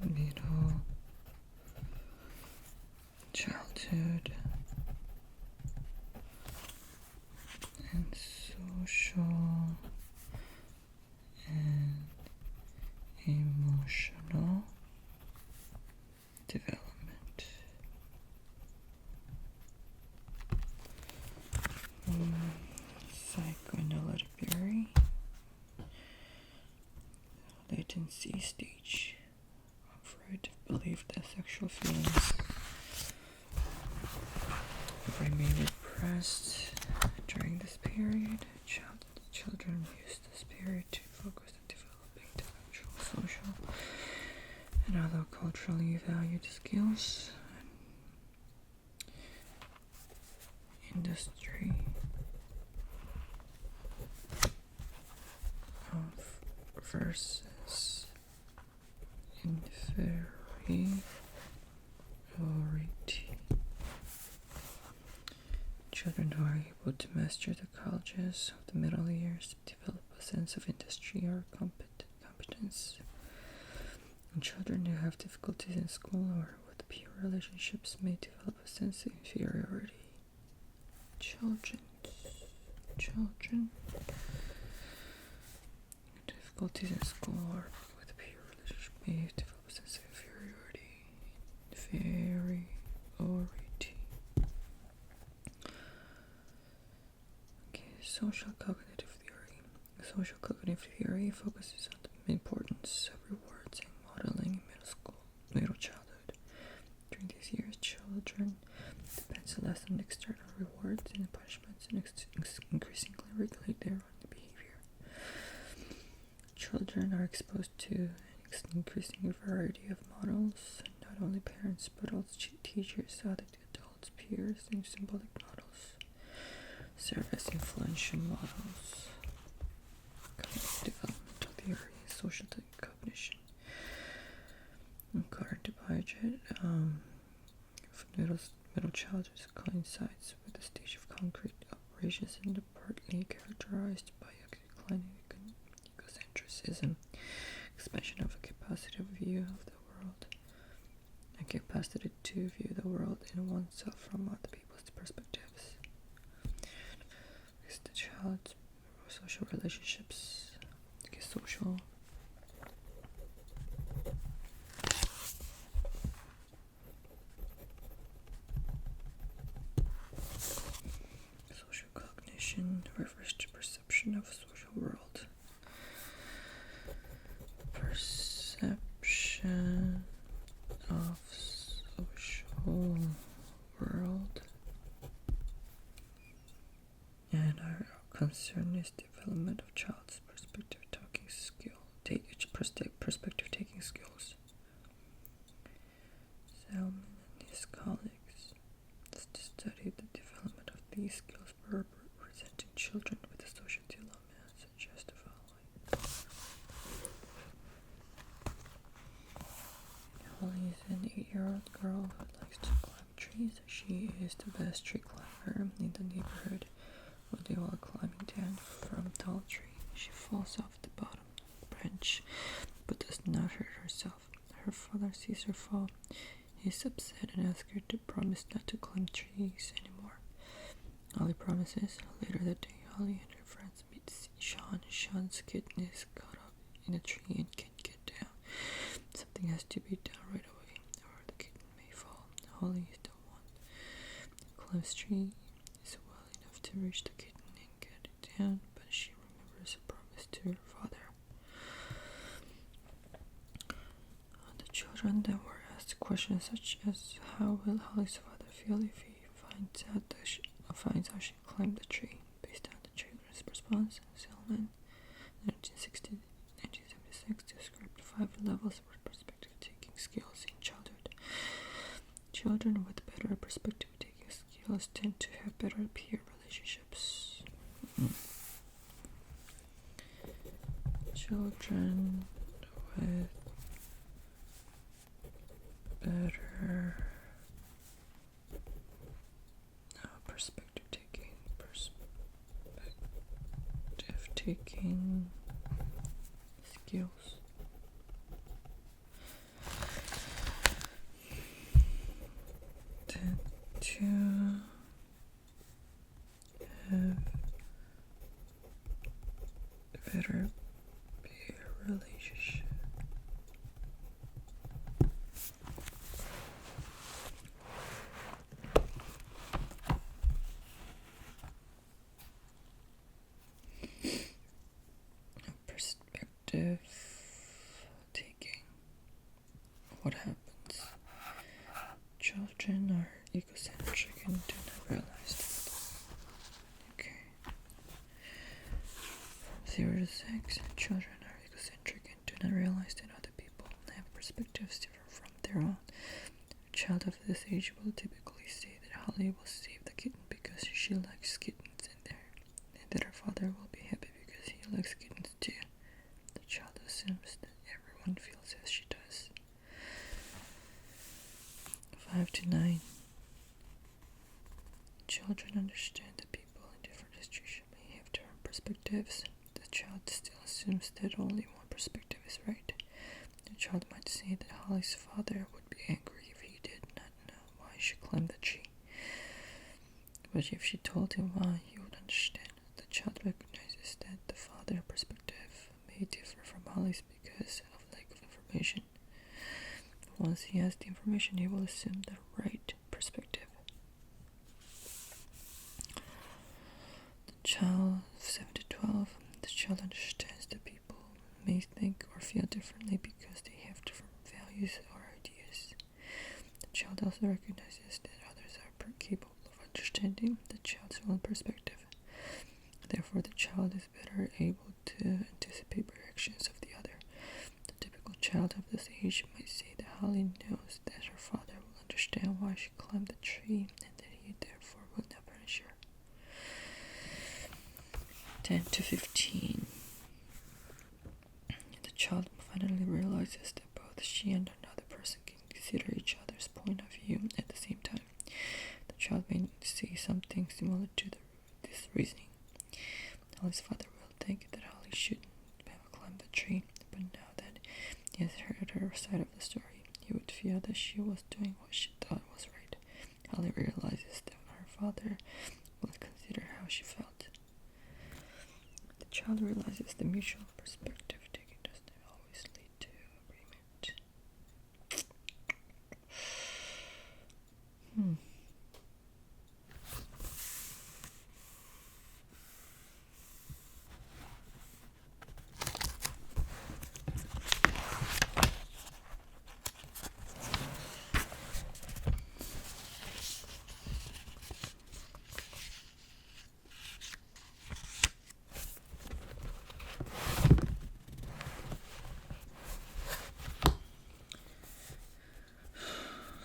middle childhood and social and emotional development. Psychoanalytic theory. Latency stage. Freud believed that sexual feelings remain repressed during this period. Children use this period to focus on developing intellectual, social, and other culturally valued skills. Industry of versus inferiority. Children who are able to master the colleges of the middle years develop a sense of industry or competence. And children who have difficulties in school or with peer relationships may develop a sense of inferiority. Children. Difficulties in school or with peer relationships may develop a sense of inferiority. Social cognitive theory. Social cognitive theory focuses on the importance of rewards and modeling in middle childhood. During these years, children depend less on external rewards and punishments and increasingly regulate their own behavior. Children are exposed to an increasing variety of models, and not only parents but also teachers, other adults, peers, and symbolic models serve as influential models. Cognitive developmental theory, social cognition. Current budget for middle childhood coincides with the stage of concrete operations and partly characterized by a declining egocentrism, expansion of a capacity of view of the world, a capacity to view the world in oneself from other people's perspectives. The child's social relationships, social cognition refers to perception of a social world. Perception of social world. And our concern is development of child's perspective taking skills. Selman and his colleagues studied the development of these skills by representing children with a social dilemma, such as the following. Holly is an 8-year-old girl who likes to climb trees. She is the best tree climber in the neighborhood. One day while climbing down from a tall tree, she falls off the bottom branch, but does not hurt herself. Her father sees her fall. He is upset and asks her to promise not to climb trees anymore. Holly promises. Later that day, Holly and her friends meet Sean. Sean's kitten is caught up in a tree and can't get down. Something has to be done right away, or the kitten may fall. Holly is the one who climbs tree. To reach the kitten and get it down, but she remembers a promise to her father. The children then were asked questions such as, how will Holly's father feel if he finds out she climbed the tree? Based on the children's response, Selman, 1976, described 5 levels of perspective-taking skills in childhood. Children with better perspective-taking skills tend to have better peer relationships. Children with better perspective-taking skills what happens? Children are egocentric and do not realize that. Okay. From 0 to 6, children are egocentric and do not realize that other people have perspectives different from their own. A child of this age will typically say that Holly will save the kitten because she likes kittens, and that her father will be happy because he likes kittens too. The child assumes that everyone feels as she does. 5 to 9. Children understand that people in different situations may have different perspectives. The child still assumes that only one perspective is right. The child might say that Holly's father would be angry if he did not know why she climbed the tree. But if she told him why, he would understand. The child recognizes that the father's perspective may differ from Holly's because of lack of information. Once he has the information, he will assume the right perspective. The child of 7 to 12. The child understands that people may think or feel differently because they have different values or ideas. The child also recognizes that others are capable of understanding the child's own perspective. Therefore, the child is better able to anticipate reactions of the other. The typical child of this age might say that Holly knows that her father will understand why she climbed the tree and that he therefore will not punish her. 10 to 15. The child finally realizes that both she and another person can consider each other's point of view at the same time. The child may say something similar to this reasoning. Holly's father will think that Holly shouldn't have climbed the tree, but now that he has heard her side of the story, he would feel that she was doing what she thought was right. Holly realizes that her father will consider how she felt. The child realizes the mutual perspective taken does not always lead to agreement.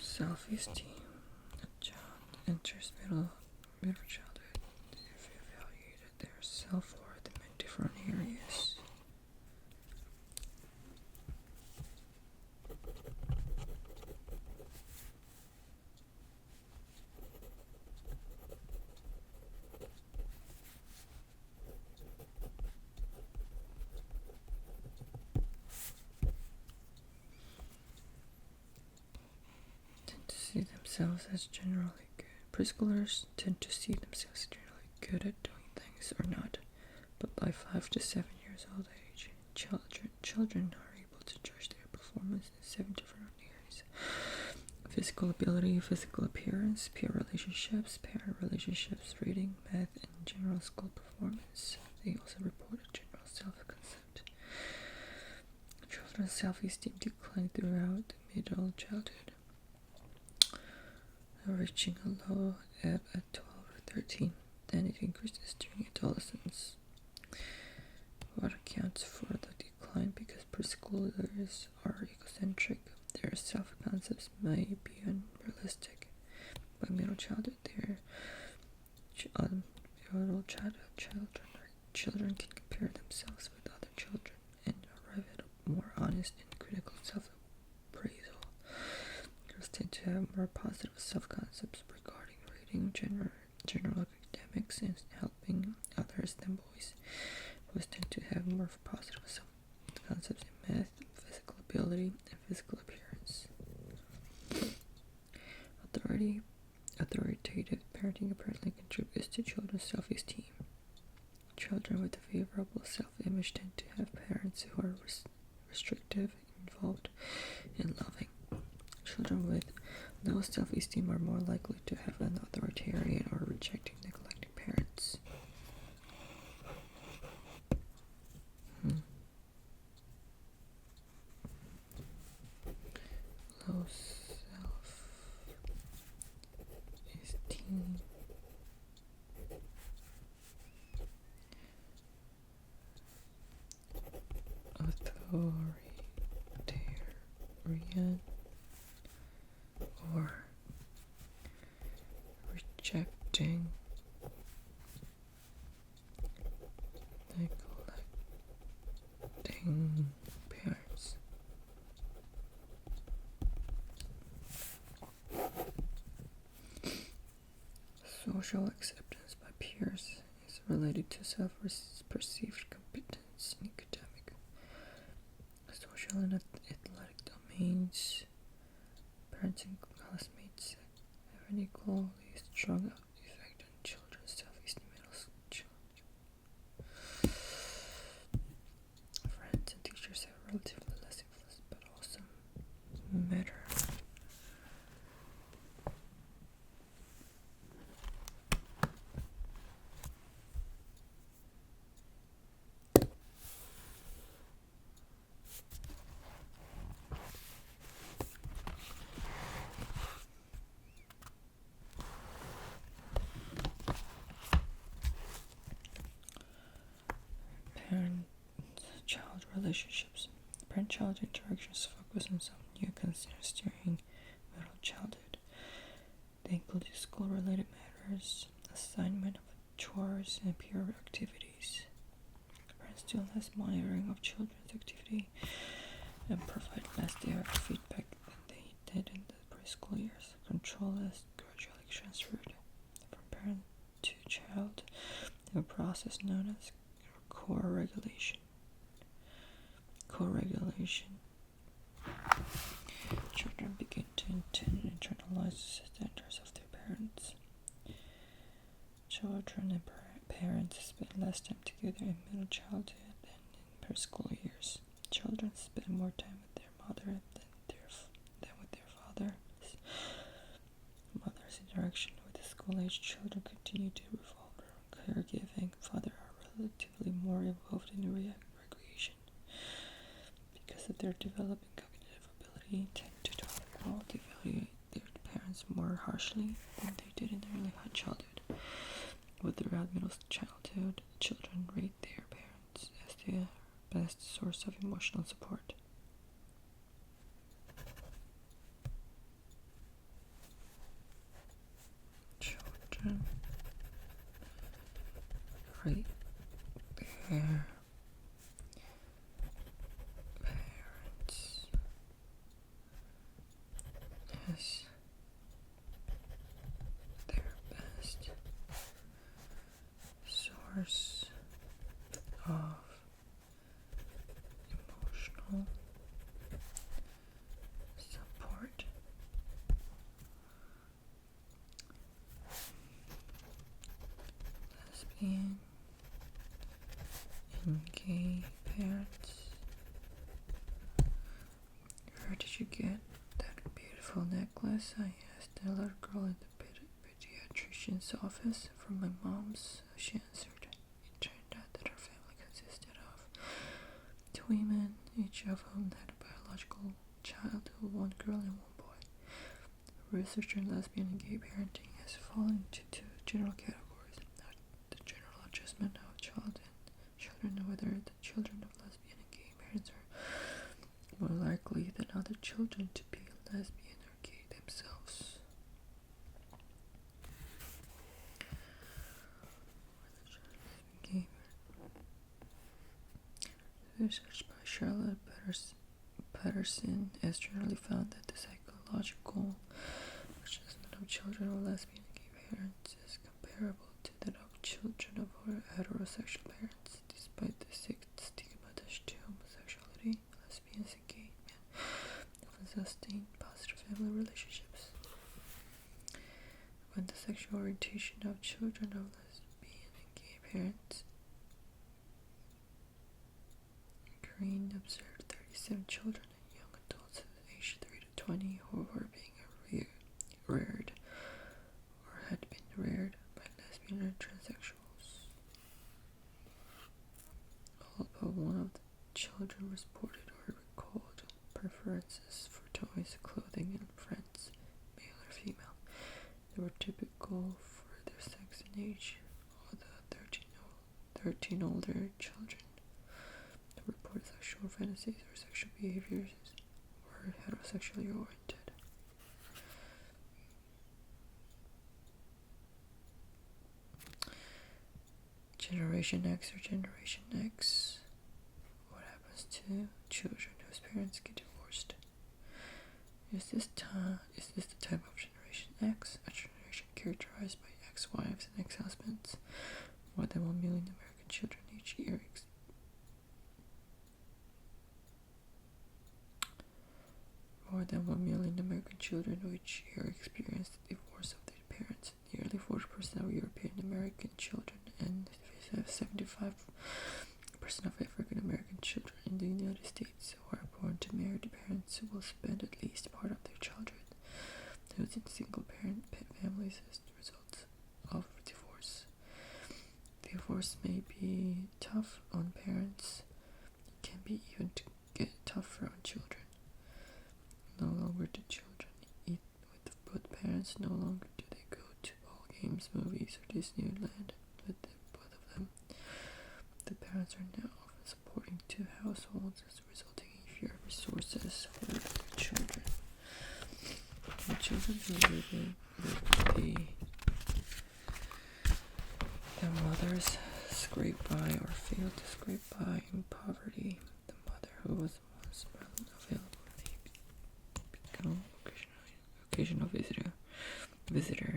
Self-esteem. A child enters middle childhood. If evaluated their self-worth in different areas. See themselves as generally good. Preschoolers tend to see themselves generally good at doing things or not, but by 5 to 7 years old age, children are able to judge their performance in 7 different areas: physical ability, physical appearance, peer relationships, parent relationships, reading, math, and general school performance. They also report a general self-concept. Children's self-esteem decline throughout middle childhood, reaching a low ebb at 12 or 13. Then it increases during adolescence. What accounts for the decline? Because preschoolers are egocentric, their self-concepts may be unrealistic. By middle childhood, children can compare themselves with other children and arrive at a more honest and critical self-appraisal. Girls tend to have more positive self-concepts regarding reading, general academics, and helping others than boys. Boys tend to have more positive self-concepts in math, physical ability, and physical appearance. Authoritative parenting apparently contributes to children's self-esteem. Children with a favorable self-image tend to have parents who are restrictive, involved, and loving. Children with low self-esteem are more likely to have an authoritarian or rejecting, neglecting parents. self-esteem, authoritarian, or rejecting, neglecting parents. Social acceptance by peers is related to self-perceived competence in academic, social and athletic domains. Parents and classmates have an equally strong effect on children's self-esteem and friends and teachers have relatively less influence, but also matter. Parent-child relationships. Parent-child interactions focus on some new concerns during middle childhood. They include school-related matters, assignment of chores, and peer activities. Parents do less monitoring of children's activity and provide less direct feedback than they did in the preschool years. Control is gradually transferred from parent to child in a process known as co-regulation. Children begin to internalize the standards of their parents. Children and parents spend less time together in middle childhood than in preschool years. Children spend more time with their mother than with their father. Mother's interaction with the school-age children continue to revolve around caregiving. Father are relatively more involved in recreation. Because of their developing cognitive ability, tend to quality evaluate their parents more harshly than they did in early childhood. But throughout middle childhood, children rate their parents as their best source of emotional support. Children rate their parents as their best source of emotional support. Lesbian and gay parents. Where did you get that beautiful necklace? I asked a little girl in the pediatrician's office. From my mom's, she answered. It turned out that her family consisted of two women, each of whom had a biological child, one girl and one boy. Research on lesbian and gay parenting has fallen into two general categories: the general adjustment of children, and whether the children of lesbian and gay parents are more likely than other children to be lesbian or gay themselves. Research by Charlotte Patterson has generally found that the psychological adjustment of children of lesbian and gay parents is comparable to that of children of heterosexual parents. Despite the stigma attached to homosexuality, lesbians and gay men often sustain positive family relationships. When the sexual orientation of children of lesbian and gay parents, Green observed 37 children and young adults aged 3 to 20 who were being reared or had been reared by lesbian or transsexuals. All but one of the children reported or recalled preferences for toys, clothing, clothing and friends, male or female. They were typical for their sex and age. All the 13 older children reported sexual fantasies or sexual behaviors were heterosexually oriented. Generation X or Generation X. What happens to children whose parents get divorced? Is this the type of Generation X, a generation characterized by ex-wives and ex-husbands? More than 1 million American children each year experience the divorce of their parents. Nearly 40% of European American children and 75% of African American children in the United States who are born to married parents will spend at least part of their childhood living in single-parent families as the result of divorce. Divorce may be tough on parents. It can be even get tougher on children. No longer do children eat with both parents. No longer do they go to ball games, movies, or Disneyland with both of them. The parents are now often supporting two households, resulting in fewer resources for their children. The children who live with their mothers scrape by or fail to scrape by in poverty. The mother who was once available may become occasional visitor,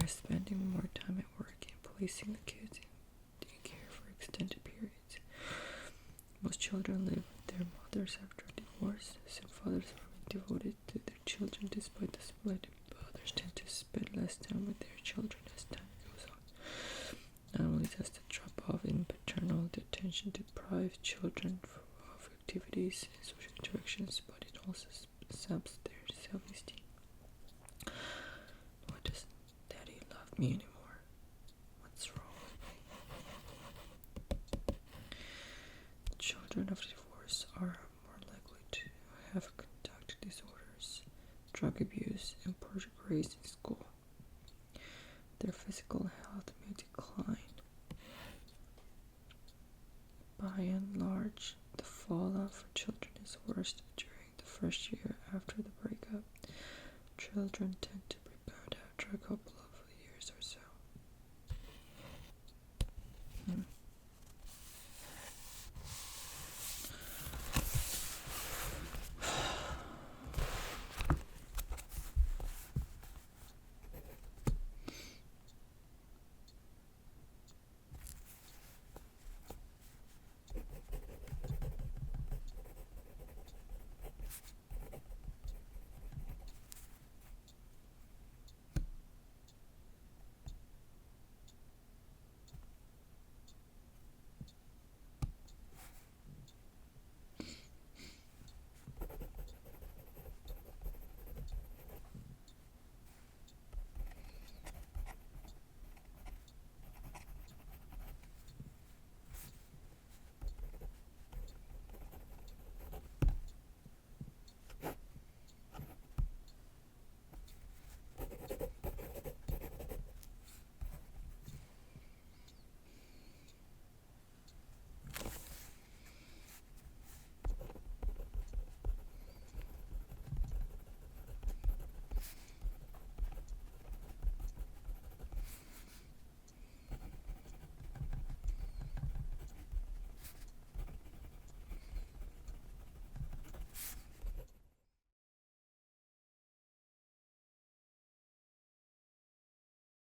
spending more time at work and placing the kids in daycare for extended periods. Most children live with their mothers after a divorce. Some fathers are devoted to their children despite the split. Others tend to spend less time with their children as time goes on. Not only does the drop-off in paternal attention deprive children of activities and social interactions, but it also saps their self-esteem. Why doesn't Daddy love me anymore? What's wrong? Children of divorce are more likely to have conduct disorders, drug abuse, and poor grades in school. Their physical health may decline. By and large, the fallout for children is worst during the first year after the breakup. Children tend to rebound after a couple